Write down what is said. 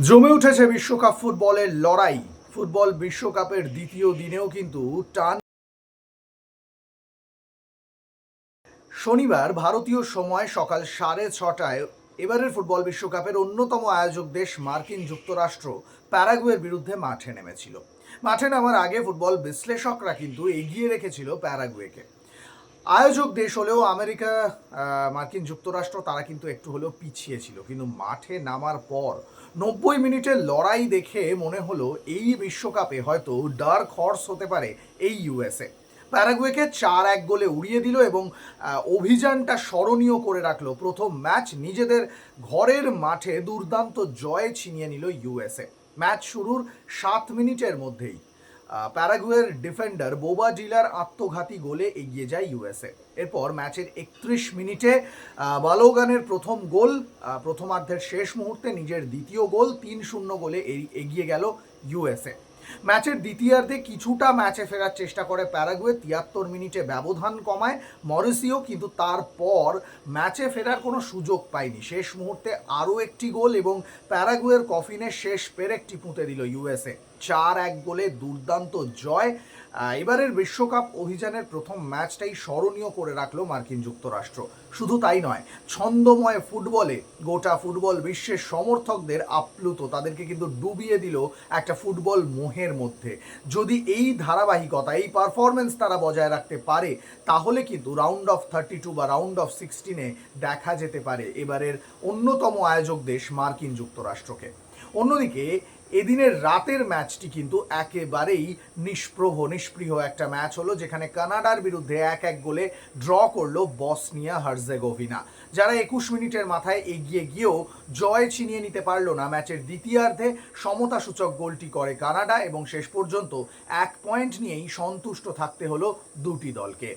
জমে উঠেছে বিশ্বকাপ ফুটবলের লড়াই। ফুটবল বিশ্বকাপের দ্বিতীয় দিনেও কিন্তু টান। শনিবার ভারতীয় সময় সকাল 6:30টায় এবারের ফুটবল বিশ্বকাপের অন্যতম আয়োজক দেশ মার্কিন যুক্তরাষ্ট্র প্যারাগুয়ের বিরুদ্ধে মাঠে নেমেছিল। মাঠে নামার আগে ফুটবল বিশ্লেষকরা কিন্তু এগিয়ে রেখেছিল প্যারাগুয়েকে। আয়োজক দেশ হলেও আমেরিকা, মার্কিন যুক্তরাষ্ট্র তারা কিন্তু একটু হলেও পিছিয়ে ছিল, কিন্তু মাঠে নামার পর 90 মিনিটের লড়াই দেখে মনে হলো এই বিশ্বকাপে হয়তো ডার্ক হর্স হতে পারে এই ইউএসএ। প্যারাগুয়েকে 4-1 গোলে উড়িয়ে দিল এবং অভিযানটা স্মরণীয় করে রাখলো। প্রথম ম্যাচ নিজেদের ঘরের মাঠে দুর্দান্ত জয় ছিনিয়ে নিল ইউএসএ। ম্যাচ শুরুর 7 মিনিটের মধ্যেই প্যারাগুয়ের ডিফেন্ডার বোবা ডিলার আত্মঘাতী গোলে এগিয়ে যায় ইউএসএ। এরপর ম্যাচের 31 মিনিটে বালোগানের প্রথম গোল, প্রথমার্ধের শেষ মুহূর্তে নিজের দ্বিতীয় গোল, 3-0 গোলে এগিয়ে গেল ইউএসএ। ম্যাচের দ্বিতীয়ার্ধে কিছুটা ম্যাচে ফেরার চেষ্টা করে প্যারাগুয়ে, 73 মিনিটে ব্যবধান কমায় মরিসিও, কিন্তু তারপর ম্যাচে ফেরার কোনো সুযোগ পায়নি। শেষ মুহূর্তে আরও একটি গোল এবং প্যারাগুয়ের কফিনে শেষ পেরেকটি পুঁতে দিল ইউএসএ। 4-1 গোলে দুর্দান্ত জয়। এবারের বিশ্বকাপ অভিযানের প্রথম ম্যাচটাই স্মরণীয় করে রাখলো মার্কিন যুক্তরাষ্ট্র। শুধু তাই নয়, ছন্দময় ফুটবলে গোটা ফুটবল বিশ্বের সমর্থকদের আপ্লুত, তাদেরকে কিন্তু ডুবিয়ে দিল একটা ফুটবল মোহের মধ্যে। যদি এই ধারাবাহিকতা, এই পারফরমেন্স তারা বজায় রাখতে পারে, তাহলে কিন্তু রাউন্ড অফ 32 বা রাউন্ড অফ 16-এ দেখা যেতে পারে এবারের অন্যতম আয়োজক দেশ মার্কিন যুক্তরাষ্ট্রকে। অন্যদিকে এদিনের রাতের ম্যাচটি কিন্তু একেবারেই নিষ্পৃহ একটা ম্যাচ হলো, যেখানে কানাডার বিরুদ্ধে 1-1 গোলে ড্র করলো বসনিয়া হার্জেগোভিনা, যারা 21 মিনিটের মাথায় এগিয়ে গিয়েও জয় ছিনিয়ে নিতে পারলো না। ম্যাচের দ্বিতীয়ার্ধে সমতাসূচক গোলটি করে কানাডা এবং শেষ পর্যন্ত 1 পয়েন্ট নিয়েই সন্তুষ্ট থাকতে হলো দুটি দলকে।